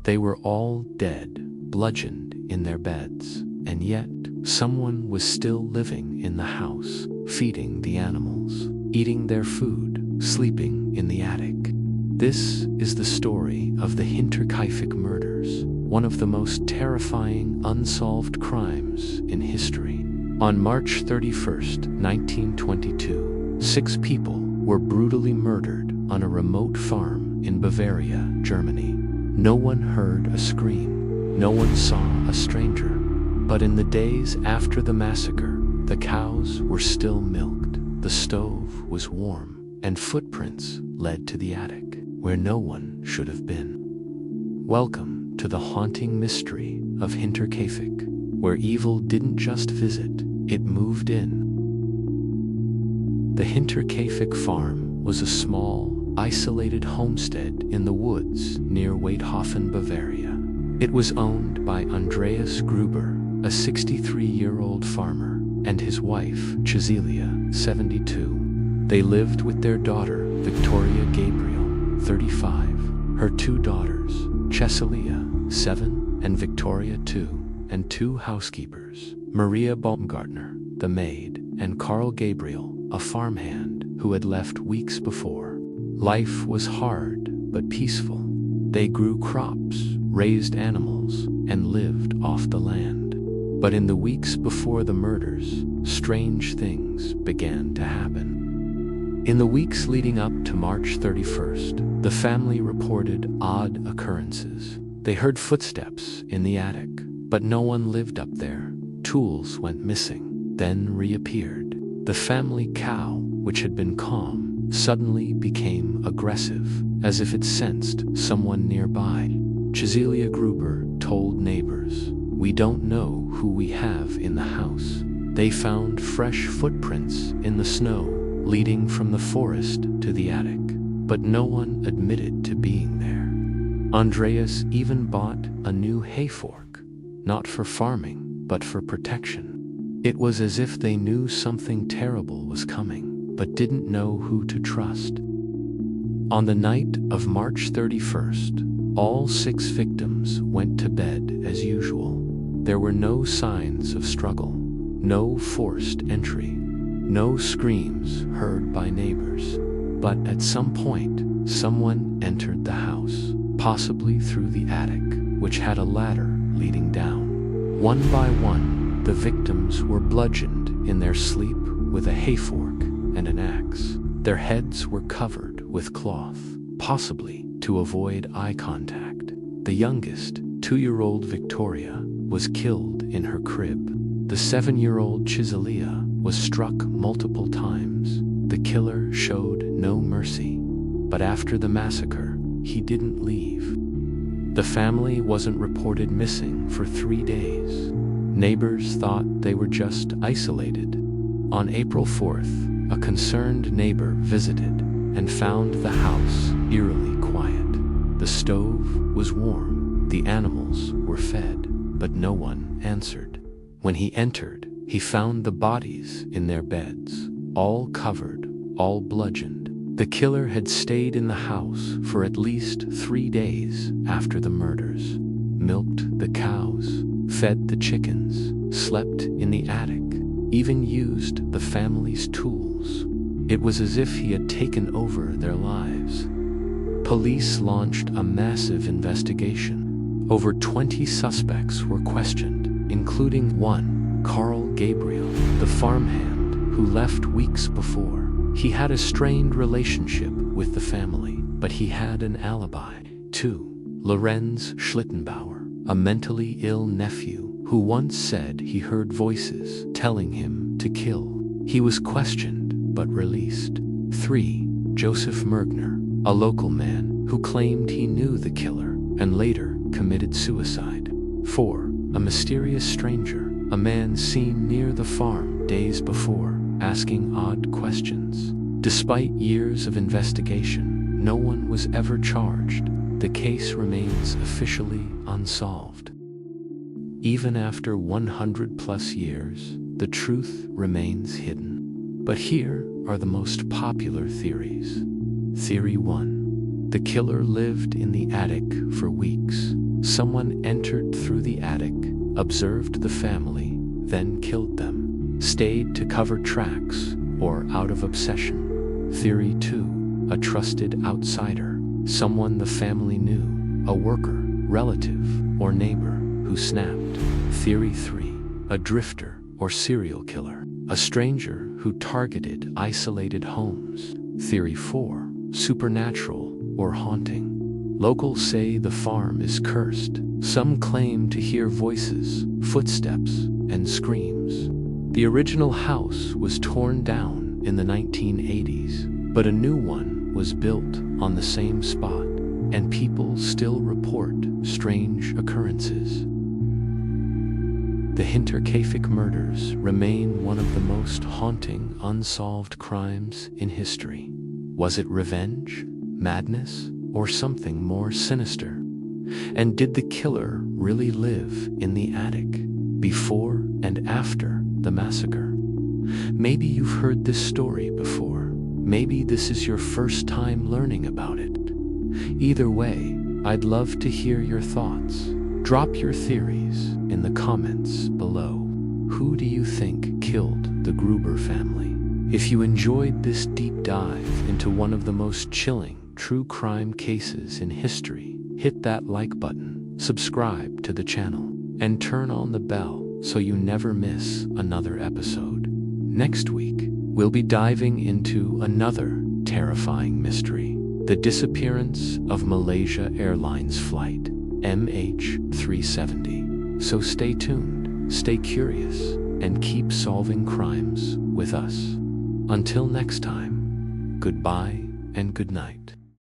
They were all dead, bludgeoned in their beds, and yet someone was still living in the house, feeding the animals, eating their food, sleeping in the attic. This is the story of the Hinterkaifeck Murders, one of the most terrifying unsolved crimes in history. On March 31st, 1922, 6 people were brutally murdered on a remote farm in Bavaria, Germany. No one heard a scream. No one saw a stranger. But in the days after the massacre, the cows were still milked, the stove was warm, and footprints led to the attic, where no one should have been. Welcome to the haunting mystery of Hinterkaifeck, where evil didn't just visit, it moved in. The Hinterkaifeck farm was a small, isolated homestead in the woods near Weidhofen, Bavaria. It was owned by Andreas Gruber, a 63-year-old farmer, and his wife, Cecilia, 72. They lived with their daughter, Victoria Gabriel, 35, her 2 daughters, Cecilia, 7, and Victoria, 2, and 2 housekeepers, Maria Baumgartner, the maid, and Carl Gabriel, a farmhand who had left weeks before. Life was hard but peaceful. They grew crops, raised animals, and lived off the land. But in the weeks before the murders, strange things began to happen. In the weeks leading up to March 31st, the family reported odd occurrences. They heard footsteps in the attic, but no one lived up there. Tools went missing, then reappeared. The family cow, which had been calm, suddenly became aggressive, as if it sensed someone nearby. Cecilia Gruber told neighbors, "We don't know who we have in the house." They found fresh footprints in the snow, leading from the forest to the attic, but no one admitted to being there. Andreas even bought a new hay fork, not for farming, but for protection. It was as if they knew something terrible was coming, but didn't know who to trust. On the night of March 31st, all 6 victims went to bed as usual. There were no signs of struggle, no forced entry, no screams heard by neighbors. But at some point, someone entered the house, possibly through the attic, which had a ladder leading down. One by one, the victims were bludgeoned in their sleep with a hay fork and an axe. Their heads were covered with cloth, possibly to avoid eye contact. The youngest, 2-year-old Victoria, was killed in her crib. The 7-year-old Cecilia was struck multiple times. The killer showed no mercy. But after the massacre, he didn't leave. The family wasn't reported missing for 3 days. Neighbors thought they were just isolated. On April 4th, a concerned neighbor visited and found the house eerily quiet. The stove was warm, the animals were fed, but no one answered. When he entered, he found the bodies in their beds, all covered, all bludgeoned. The killer had stayed in the house for at least 3 days after the murders, milked the cows, fed the chickens, slept in the attic, even used the family's tools. It was as if he had taken over their lives. Police launched a massive investigation. Over 20 suspects were questioned, including one, Carl Gabriel, the farmhand who left weeks before. He had a strained relationship with the family, but he had an alibi. 2. Lorenz Schlittenbauer, a mentally ill nephew who once said he heard voices telling him to kill. He was questioned but released. 3. Joseph Mergner, a local man who claimed he knew the killer and later committed suicide. 4. A mysterious stranger, a man seen near the farm days before, asking odd questions. Despite years of investigation, no one was ever charged. The case remains officially unsolved. Even after 100+ years, the truth remains hidden. But here are the most popular theories. Theory 1. The killer lived in the attic for weeks. Someone entered through the attic, observed the family, then killed them. Stayed to cover tracks or out of obsession. Theory 2. A trusted outsider. Someone the family knew. A worker, relative, or neighbor who snapped. Theory 3. A drifter or serial killer. A stranger who targeted isolated homes. Theory 4. Supernatural or haunting. Locals say the farm is cursed. Some claim to hear voices, footsteps, and screams. The original house was torn down in the 1980s, but a new one was built on the same spot, and people still report strange occurrences. The Hinterkaifeck Murders remain one of the most haunting unsolved crimes in history. Was it revenge, madness, or something more sinister? And did the killer really live in the attic before and after the massacre? Maybe you've heard this story before. Maybe this is your first time learning about it. Either way, I'd love to hear your thoughts. Drop your theories in the comments below. Who do you think killed the Gruber family? If you enjoyed this deep dive into one of the most chilling true crime cases in history, hit that like button, subscribe to the channel, and turn on the bell so you never miss another episode. Next week, we'll be diving into another terrifying mystery, the disappearance of Malaysia Airlines flight MH370. So stay tuned, stay curious, and keep solving crimes with us. Until next time, goodbye and good night.